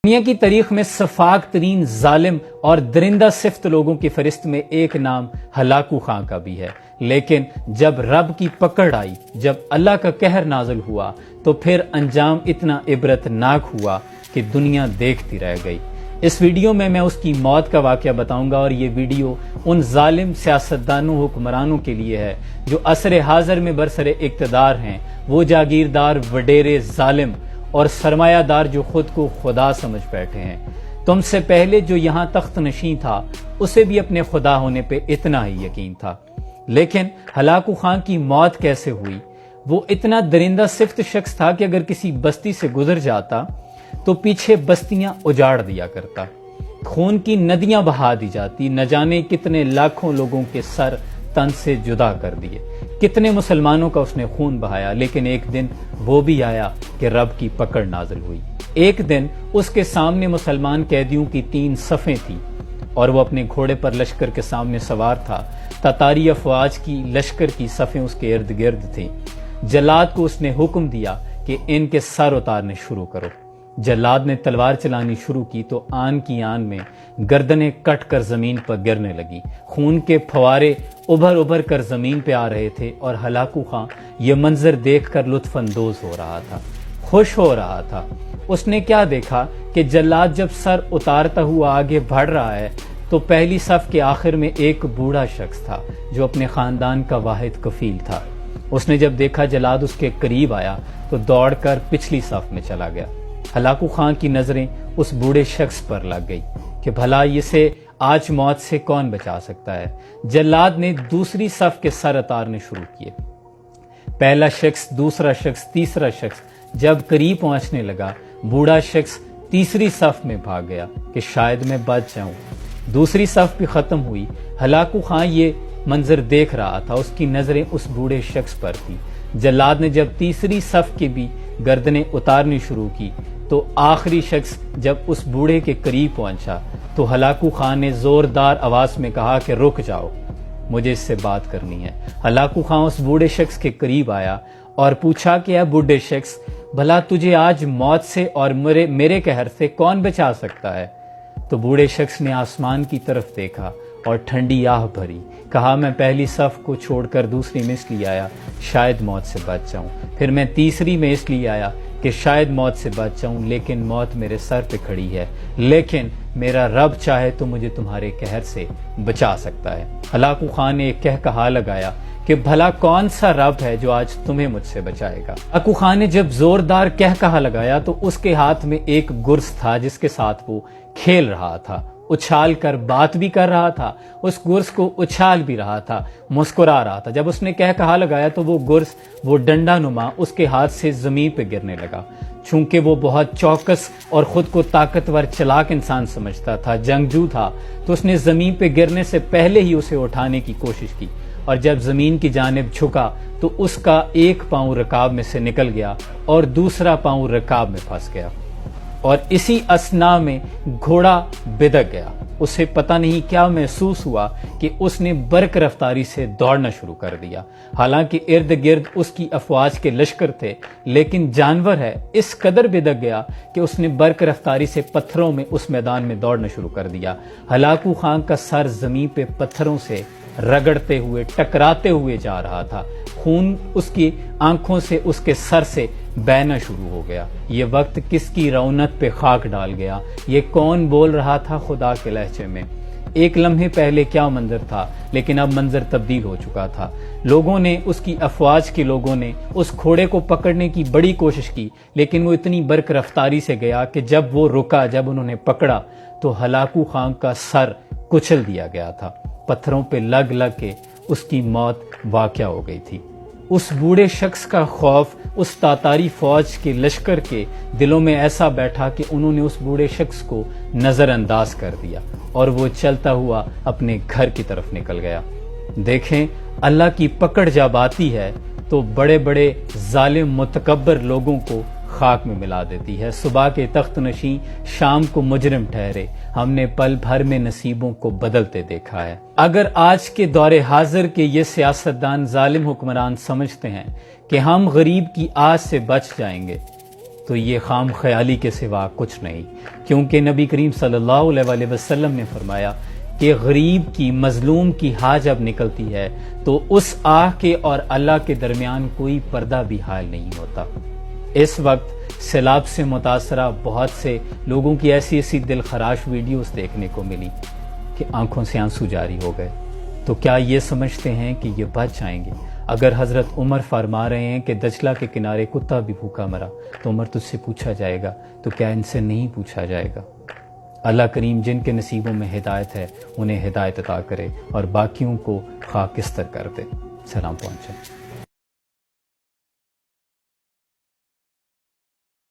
دنیا کی تاریخ میں سفاک ترین ظالم اور درندہ صفت لوگوں کی فہرست میں ایک نام ہلاکو خان کا بھی ہے، لیکن جب رب کی پکڑ آئی، جب اللہ کا قہر نازل ہوا تو پھر انجام اتنا عبرتناک ہوا کہ دنیا دیکھتی رہ گئی۔ اس ویڈیو میں اس کی موت کا واقعہ بتاؤں گا، اور یہ ویڈیو ان ظالم سیاستدانوں حکمرانوں کے لیے ہے جو عصر حاضر میں برسر اقتدار ہیں، وہ جاگیردار وڈیرے ظالم اور سرمایہ دار جو خود کو خدا سمجھ بیٹھے ہیں۔ تم سے پہلے جو یہاں تخت نشین تھا اسے بھی اپنے خدا ہونے پہ اتنا ہی یقین تھا، لیکن ہلاکو خان کی موت کیسے ہوئی؟ وہ اتنا درندہ صفت شخص تھا کہ اگر کسی بستی سے گزر جاتا تو پیچھے بستیاں اجاڑ دیا کرتا، خون کی ندیاں بہا دی جاتی، نہ جانے کتنے لاکھوں لوگوں کے سر تن سے جدا کر دیے، کتنے مسلمانوں کا اس نے خون بہایا۔ لیکن ایک دن وہ بھی آیا کہ رب کی پکڑ نازل ہوئی۔ ایک دن اس کے سامنے مسلمان قیدیوں کی 3 صفیں تھیں، اور وہ اپنے گھوڑے پر لشکر کے سامنے سوار تھا۔ تتاری افواج کی لشکر کی صفیں اس کے ارد گرد تھیں۔ جلاد کو اس نے حکم دیا کہ ان کے سر اتارنے شروع کرو۔ جلاد نے تلوار چلانی شروع کی تو آن کی آن میں گردنیں کٹ کر زمین پر گرنے لگی، خون کے پھوارے ابھر ابھر کر زمین پہ آ رہے تھے، اور ہلاکو خان یہ منظر دیکھ کر لطف اندوز ہو رہا تھا، خوش ہو رہا تھا۔ اس نے کیا دیکھا کہ جلاد جب سر اتارتا ہوا آگے بڑھ رہا ہے تو پہلی صف کے آخر میں ایک بوڑھا شخص تھا جو اپنے خاندان کا واحد کفیل تھا۔ اس نے جب دیکھا جلاد اس کے قریب آیا تو دوڑ کر پچھلی صف میں چلا گیا۔ ہلاکو خان کی نظریں اس بوڑھے شخص پر لگ گئی کہ بھلا اسے آج موت سے کون بچا سکتا ہے۔ جلاد نے دوسری صف کے سر اتارنے شروع کیے۔ پہلا شخص، دوسرا شخص، تیسرا شخص جب قریب پہنچنے لگا، بوڑھا شخص تیسری صف میں بھاگ گیا کہ شاید میں بچ جاؤں۔ دوسری صف بھی ختم ہوئی۔ ہلاکو خان یہ منظر دیکھ رہا تھا، اس کی نظریں اس بوڑھے شخص پر تھی۔ جلاد نے جب تیسری صف کی بھی گردنیں اتارنی شروع کی تو آخری شخص جب اس بوڑھے کے قریب پہنچا تو ہلاکو خان نے زوردار آواز میں کہا کہ رک جاؤ، مجھے اس سے بات کرنی ہے۔ ہلاکو خان اس بوڑھے شخص کے قریب آیا اور پوچھا کہ اے بوڑھے شخص، بھلا تجھے آج موت سے اور میرے قہر سے کون بچا سکتا ہے؟ تو بوڑھے شخص نے آسمان کی طرف دیکھا اور ٹھنڈی آہ بھری، کہا میں پہلی صف کو چھوڑ کر دوسری میں اس لیے آیا شاید موت سے بچ جاؤں، پھر میں تیسری میں اس لیے آیا کہ شاید موت سے بچ جاؤں، لیکن موت میرے سر پہ کھڑی ہے، لیکن میرا رب چاہے تو مجھے تمہارے قہر سے بچا سکتا ہے۔ ہلاکو خان نے ایک کہا لگایا کہ بھلا کون سا رب ہے جو آج تمہیں مجھ سے بچائے گا؟ ہلاکو خان نے جب زوردار کہا لگایا تو اس کے ہاتھ میں ایک گرز تھا جس کے ساتھ وہ کھیل رہا تھا، اچھال کر بات بھی کر رہا تھا، اس گرز کو اچھال بھی رہا تھا، مسکرا رہا تھا۔ جب اس نے کہا لگایا تو وہ گرز، وہ ڈنڈا نما اس کے ہاتھ سے زمین پہ گرنے لگا۔ چونکہ وہ بہت چوکس اور خود کو طاقتور چلاک انسان سمجھتا تھا، جنگجو تھا، تو اس نے زمین پہ گرنے سے پہلے ہی اسے اٹھانے کی کوشش کی، اور جب زمین کی جانب جھکا تو اس کا ایک پاؤں رکاب میں سے نکل گیا اور دوسرا پاؤں رکاب میں پھنس گیا، اور اسی اثنا میں گھوڑا بدک گیا۔ اسے پتہ نہیں کیا محسوس ہوا کہ اس نے برق رفتاری سے دوڑنا شروع کر دیا۔ حالانکہ ارد گرد اس کی افواج کے لشکر تھے، لیکن جانور ہے اس قدر بدک گیا کہ اس نے برق رفتاری سے پتھروں میں اس میدان میں دوڑنا شروع کر دیا۔ ہلاکو خان کا سر زمین پہ پتھروں سے رگڑتے ہوئے، ٹکراتے ہوئے جا رہا تھا، خون اس کی آنکھوں سے، اس کے سر سے بہنا شروع ہو گیا۔ یہ وقت کس کی رونت پہ خاک ڈال گیا؟ یہ کون بول رہا تھا خدا کے لہجے میں؟ ایک لمحے پہلے کیا منظر تھا، لیکن اب منظر تبدیل ہو چکا تھا۔ لوگوں نے، اس کی افواج کے لوگوں نے اس گھوڑے کو پکڑنے کی بڑی کوشش کی، لیکن وہ اتنی برق رفتاری سے گیا کہ جب وہ رکا، جب انہوں نے پکڑا تو ہلاکو خان کا سر کچل دیا گیا تھا، پتھروں پہ لگ لگ کے اس کی موت واقع ہو گئی تھی۔ اس بوڑھے شخص کا خوف اس تاتاری فوج کے لشکر کے دلوں میں ایسا بیٹھا کہ انہوں نے اس بوڑھے شخص کو نظر انداز کر دیا، اور وہ چلتا ہوا اپنے گھر کی طرف نکل گیا۔ دیکھیں، اللہ کی پکڑ جب آتی ہے تو بڑے بڑے ظالم متکبر لوگوں کو خاک میں ملا دیتی ہے۔ صبح کے تخت نشین شام کو مجرم ٹھہرے، ہم نے پل بھر میں نصیبوں کو بدلتے دیکھا ہے۔ اگر آج کے دور حاضر کے یہ سیاستدان ظالم حکمران سمجھتے ہیں کہ ہم غریب کی آس سے بچ جائیں گے تو یہ خام خیالی کے سوا کچھ نہیں، کیونکہ نبی کریم صلی اللہ علیہ وسلم نے فرمایا کہ غریب کی، مظلوم کی ہاں جب نکلتی ہے تو اس آہ کے اور اللہ کے درمیان کوئی پردہ بھی حائل نہیں ہوتا۔ اس وقت سیلاب سے متاثرہ بہت سے لوگوں کی ایسی دل خراش ویڈیوز دیکھنے کو ملی کہ آنکھوں سے آنسو جاری ہو گئے۔ تو کیا یہ سمجھتے ہیں کہ یہ بچ جائیں گے؟ اگر حضرت عمر فرما رہے ہیں کہ دجلہ کے کنارے کتا بھی بھوکا مرا، تو عمر تجھ سے پوچھا جائے گا، تو کیا ان سے نہیں پوچھا جائے گا؟ اللہ کریم جن کے نصیبوں میں ہدایت ہے انہیں ہدایت عطا کرے اور باقیوں کو خاکستر کر دے۔ سلام پہنچے۔